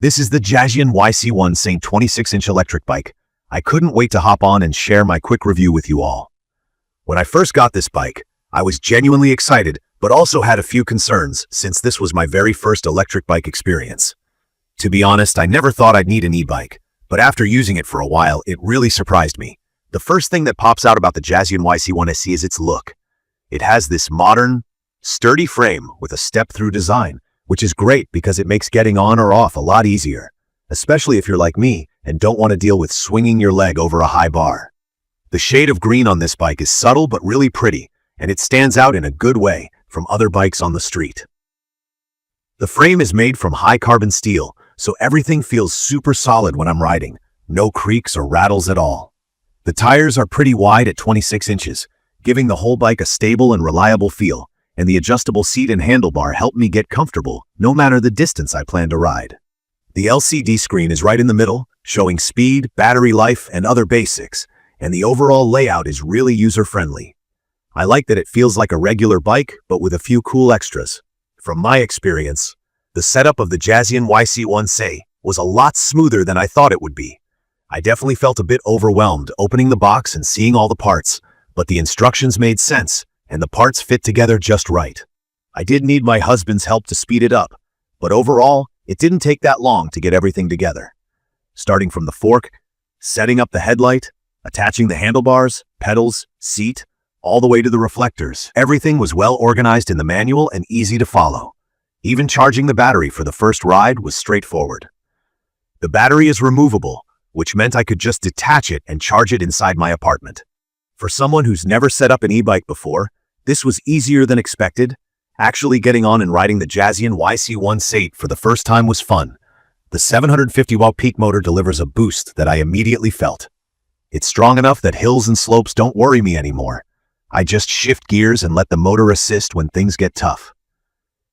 This is the Jasion YC1 ST 26-inch electric bike. I couldn't wait to hop on and share my quick review with you all. When I first got this bike, I was genuinely excited, but also had a few concerns since this was my very first electric bike experience. To be honest, I never thought I'd need an e-bike, but after using it for a while, it really surprised me. The first thing that pops out about the Jasion YC1 ST is its look. It has this modern, sturdy frame with a step-through design, which is great because it makes getting on or off a lot easier, especially if you're like me and don't want to deal with swinging your leg over a high bar. The shade of green on this bike is subtle but really pretty, and it stands out in a good way from other bikes on the street. The frame is made from high-carbon steel, so everything feels super solid when I'm riding, no creaks or rattles at all. The tires are pretty wide at 26 inches, giving the whole bike a stable and reliable feel, and the adjustable seat and handlebar help me get comfortable no matter the distance I plan to ride. The LCD screen is right in the middle, showing speed, battery life, and other basics, and the overall layout is really user-friendly. I like that it feels like a regular bike, but with a few cool extras. From my experience, the setup of the Jasion YC1 ST was a lot smoother than I thought it would be. I definitely felt a bit overwhelmed opening the box and seeing all the parts, but the instructions made sense, and the parts fit together just right. I did need my husband's help to speed it up, but overall, it didn't take that long to get everything together. Starting from the fork, setting up the headlight, attaching the handlebars, pedals, seat, all the way to the reflectors. Everything was well organized in the manual and easy to follow. Even charging the battery for the first ride was straightforward. The battery is removable, which meant I could just detach it and charge it inside my apartment. For someone who's never set up an e-bike before, this was easier than expected. Actually getting on and riding the Jasion YC1 ST for the first time was fun. The 750-watt peak motor delivers a boost that I immediately felt. It's strong enough that hills and slopes don't worry me anymore. I just shift gears and let the motor assist when things get tough.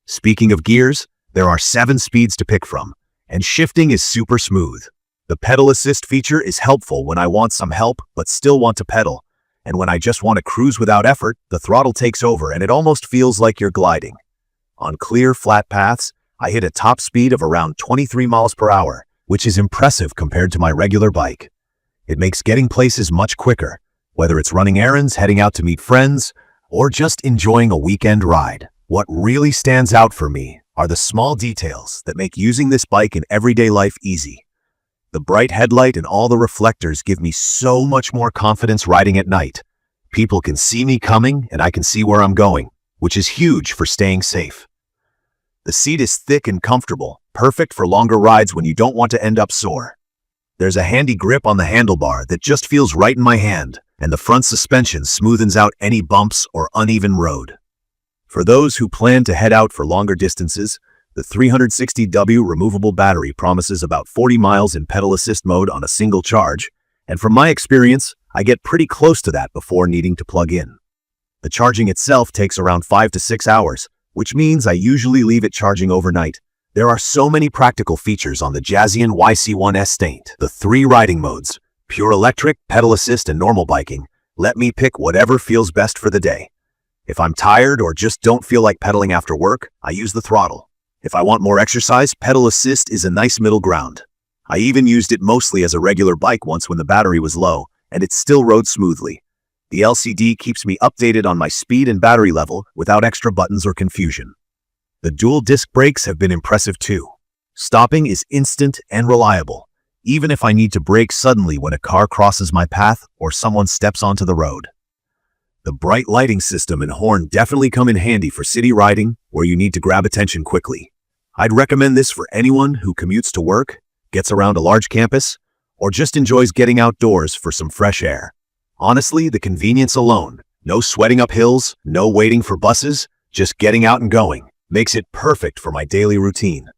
Speaking of gears, there are 7 speeds to pick from, and shifting is super smooth. The pedal assist feature is helpful when I want some help but still want to pedal. And when I just want to cruise without effort, the throttle takes over and it almost feels like you're gliding. On clear, flat paths, I hit a top speed of around 23 miles per hour, which is impressive compared to my regular bike. It makes getting places much quicker, whether it's running errands, heading out to meet friends, or just enjoying a weekend ride. What really stands out for me are the small details that make using this bike in everyday life easy. The bright headlight and all the reflectors give me so much more confidence riding at night. People can see me coming and I can see where I'm going, which is huge for staying safe. The seat is thick and comfortable, perfect for longer rides when you don't want to end up sore. There's a handy grip on the handlebar that just feels right in my hand, and the front suspension smoothens out any bumps or uneven road. For those who plan to head out for longer distances, the 360W removable battery promises about 40 miles in pedal assist mode on a single charge, and from my experience, I get pretty close to that before needing to plug in. The charging itself takes around 5 to 6 hours, which means I usually leave it charging overnight. There are so many practical features on the Jasion YC1 ST. The 3 riding modes, pure electric, pedal assist, and normal biking, let me pick whatever feels best for the day. If I'm tired or just don't feel like pedaling after work, I use the throttle. If I want more exercise, pedal assist is a nice middle ground. I even used it mostly as a regular bike once when the battery was low, and it still rode smoothly. The LCD keeps me updated on my speed and battery level without extra buttons or confusion. The dual disc brakes have been impressive too. Stopping is instant and reliable, even if I need to brake suddenly when a car crosses my path or someone steps onto the road. The bright lighting system and horn definitely come in handy for city riding where you need to grab attention quickly. I'd recommend this for anyone who commutes to work, gets around a large campus, or just enjoys getting outdoors for some fresh air. Honestly, the convenience alone, no sweating up hills, no waiting for buses, just getting out and going, makes it perfect for my daily routine.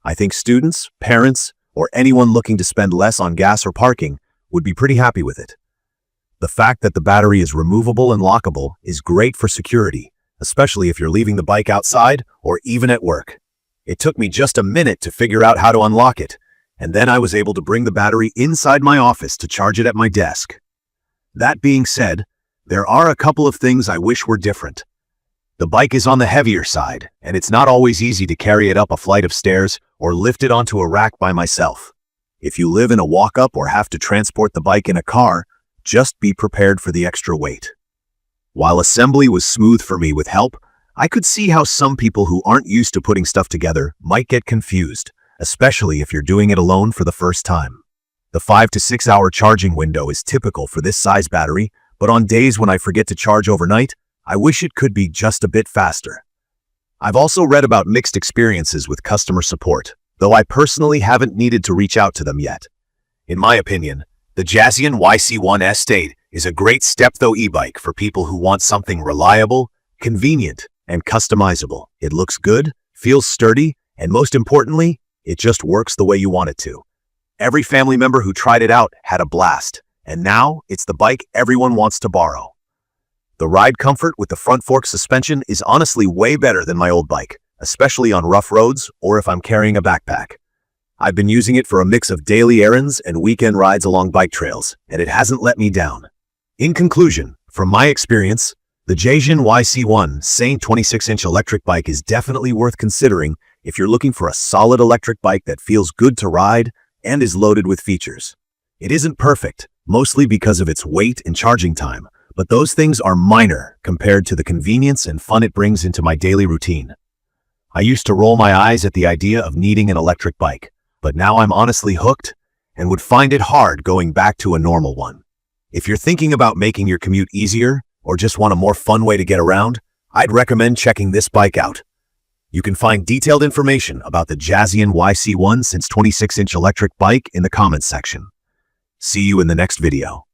I think students, parents, or anyone looking to spend less on gas or parking would be pretty happy with it. The fact that the battery is removable and lockable is great for security, especially if you're leaving the bike outside or even at work. It took me just a minute to figure out how to unlock it, and then I was able to bring the battery inside my office to charge it at my desk. That being said, there are a couple of things I wish were different. The bike is on the heavier side, and it's not always easy to carry it up a flight of stairs or lift it onto a rack by myself. If you live in a walk-up or have to transport the bike in a car, just be prepared for the extra weight. While assembly was smooth for me with help, I could see how some people who aren't used to putting stuff together might get confused, especially if you're doing it alone for the first time. The 5 to 6 hour charging window is typical for this size battery, but on days when I forget to charge overnight, I wish it could be just a bit faster. I've also read about mixed experiences with customer support, though I personally haven't needed to reach out to them yet. In my opinion, the Jasion YC1 ST is a great step-though e-bike for people who want something reliable, convenient, and customizable. It looks good, feels sturdy, and most importantly, it just works the way you want it to. Every family member who tried it out had a blast, and now it's the bike everyone wants to borrow. The ride comfort with the front fork suspension is honestly way better than my old bike, especially on rough roads or if I'm carrying a backpack. I've been using it for a mix of daily errands and weekend rides along bike trails, and it hasn't let me down. In conclusion, from my experience, the Jasion YC1 ST 26-inch electric bike is definitely worth considering if you're looking for a solid electric bike that feels good to ride and is loaded with features. It isn't perfect, mostly because of its weight and charging time, but those things are minor compared to the convenience and fun it brings into my daily routine. I used to roll my eyes at the idea of needing an electric bike, but now I'm honestly hooked and would find it hard going back to a normal one. If you're thinking about making your commute easier or just want a more fun way to get around, I'd recommend checking this bike out. You can find detailed information about the Jasion YC1 ST 26-inch electric bike in the comments section. See you in the next video.